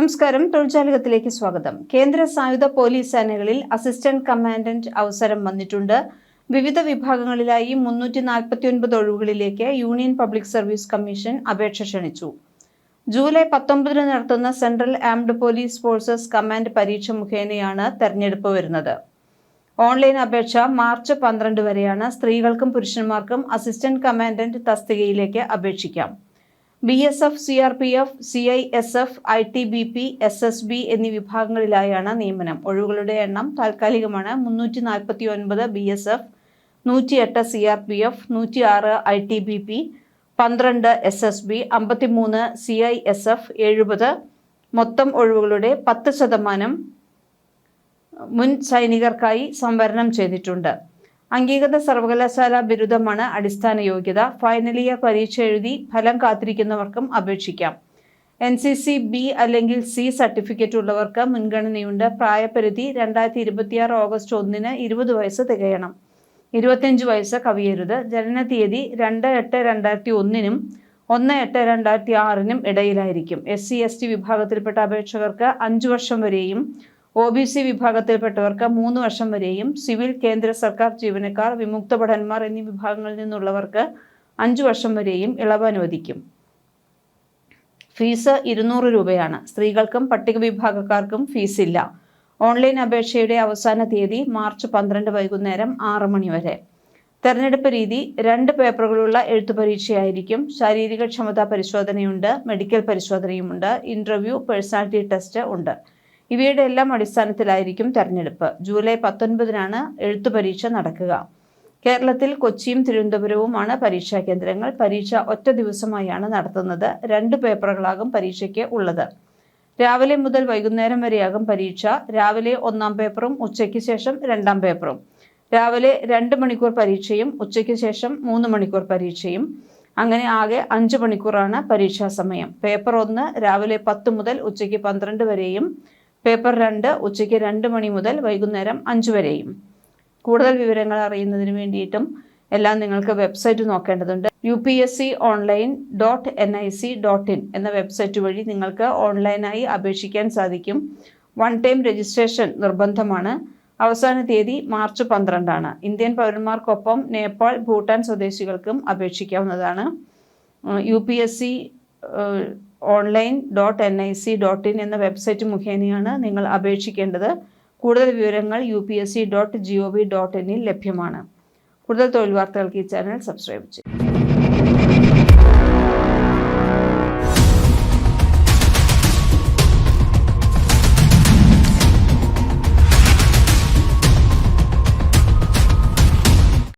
നമസ്കാരം. തൊഴിൽജാലകത്തിലേക്ക് സ്വാഗതം. കേന്ദ്ര സായുധ പോലീസ് സേനകളിൽ അസിസ്റ്റന്റ് കമാൻഡന്റ് അവസരം വന്നിട്ടുണ്ട്. വിവിധ വിഭാഗങ്ങളിലായി 349 ഒഴിവുകളിലേക്ക് യൂണിയൻ പബ്ലിക് സർവീസ് കമ്മീഷൻ അപേക്ഷ ക്ഷണിച്ചു. ജൂലൈ 19 നടത്തുന്ന central armed police forces command പരീക്ഷ മുഖേനയാണ് തെരഞ്ഞെടുപ്പ് വരുന്നത്. ഓൺലൈൻ അപേക്ഷ മാർച്ച് 12 വരെയാണ്. സ്ത്രീകൾക്കും പുരുഷന്മാർക്കും അസിസ്റ്റന്റ് കമാൻഡന്റ് തസ്തികയിലേക്ക് അപേക്ഷിക്കാം. BSF, CRPF, CISF, ITBP, SSB എന്നീ വിഭാഗങ്ങളിലായാണ് നിയമനം. ഒഴിവുകളുടെ എണ്ണം താൽക്കാലികമാണ്. 349 BSF, 108 CRPF, 106 ITBP, 12 SSB, 53 CISF, 70. മൊത്തം ഒഴിവുകളുടെ 10% മുൻ സൈനികർക്കായി സംവരണം ചെയ്തിട്ടുണ്ട്. അംഗീകൃത സർവകലാശാല ബിരുദമാണ് അടിസ്ഥാന യോഗ്യത. ഫൈനൽ ഇയർ പരീക്ഷ എഴുതി ഫലം കാത്തിരിക്കുന്നവർക്കും അപേക്ഷിക്കാം. NCC B അല്ലെങ്കിൽ C സർട്ടിഫിക്കറ്റ് ഉള്ളവർക്ക് മുൻഗണനയുണ്ട്. പ്രായപരിധി 2026 ഓഗസ്റ്റ് 1 20 വയസ്സ് തികയണം. 25 വയസ്സ് കവിയരുത്. ജനനതീയതി 2/8/2001 1/8/2006 ഇടയിലായിരിക്കും. SC/ST വിഭാഗത്തിൽപ്പെട്ട അപേക്ഷകർക്ക് 5 വർഷം വരെയും OBC വിഭാഗത്തിൽപ്പെട്ടവർക്ക് 3 വർഷം വരെയും, സിവിൽ, കേന്ദ്ര സർക്കാർ ജീവനക്കാർ, വിമുക്ത ഭടന്മാർ എന്നീ വിഭാഗങ്ങളിൽ നിന്നുള്ളവർക്ക് 5 വർഷം വരെയും ഇളവ് അനുവദിക്കും. ഫീസ് 200 രൂപയാണ്. സ്ത്രീകൾക്കും പട്ടിക വിഭാഗക്കാർക്കും ഫീസില്ല. ഓൺലൈൻ അപേക്ഷയുടെ അവസാന തീയതി മാർച്ച് 12 വൈകുന്നേരം 6 മണി വരെ. തെരഞ്ഞെടുപ്പ് രീതി 2 പേപ്പറുകളുള്ള എഴുത്തു പരീക്ഷയായിരിക്കും. ശാരീരിക ക്ഷമതാ പരിശോധനയുണ്ട്, മെഡിക്കൽ പരിശോധനയുമുണ്ട്, ഇന്റർവ്യൂ, പേഴ്സണാലിറ്റി ടെസ്റ്റ് ഉണ്ട്. ഇവയുടെ എല്ലാം അടിസ്ഥാനത്തിലായിരിക്കും തെരഞ്ഞെടുപ്പ്. ജൂലൈ 19 എഴുത്തു പരീക്ഷ നടക്കുക. കേരളത്തിൽ കൊച്ചിയും തിരുവനന്തപുരവുമാണ് പരീക്ഷാ കേന്ദ്രങ്ങൾ. പരീക്ഷ ഒറ്റ ദിവസമായാണ് നടത്തുന്നത്. 2 പേപ്പറുകളാകും പരീക്ഷയ്ക്ക് ഉള്ളത്. രാവിലെ മുതൽ വൈകുന്നേരം വരെയാകും പരീക്ഷ. രാവിലെ 1-ാം പേപ്പറും ഉച്ചയ്ക്ക് ശേഷം 2-ാം പേപ്പറും. രാവിലെ 2 മണിക്കൂർ പരീക്ഷയും ഉച്ചയ്ക്ക് ശേഷം 3 മണിക്കൂർ പരീക്ഷയും. അങ്ങനെ ആകെ 5 മണിക്കൂറാണ് പരീക്ഷാ സമയം. പേപ്പർ 1 രാവിലെ 10 മുതൽ ഉച്ചയ്ക്ക് 12 വരെയും പേപ്പർ 2 ഉച്ചയ്ക്ക് 2 മണി മുതൽ വൈകുന്നേരം 5 വരെയും. കൂടുതൽ വിവരങ്ങൾ അറിയുന്നതിന് വേണ്ടിയിട്ടും എല്ലാം നിങ്ങൾക്ക് വെബ്സൈറ്റ് നോക്കേണ്ടതുണ്ട്. upsconline.nic.in എന്ന വെബ്സൈറ്റ് വഴി നിങ്ങൾക്ക് ഓൺലൈനായി അപേക്ഷിക്കാൻ സാധിക്കും. 1 ടൈം രജിസ്ട്രേഷൻ നിർബന്ധമാണ്. അവസാന തീയതി മാർച്ച് 12. ഇന്ത്യൻ പൗരന്മാർക്കൊപ്പം നേപ്പാൾ, ഭൂട്ടാൻ സ്വദേശികൾക്കും അപേക്ഷിക്കാവുന്നതാണ്. upsconline.nic.in എന്ന വെബ്സൈറ്റ് മുഖേനയാണ് നിങ്ങൾ അപേക്ഷിക്കേണ്ടത്. കൂടുതൽ വിവരങ്ങൾ upsc.gov.in ലഭ്യമാണ്. കൂടുതൽ തൊഴിൽ വാർത്തകൾക്ക് ഈ ചാനൽ സബ്സ്ക്രൈബ് ചെയ്യും.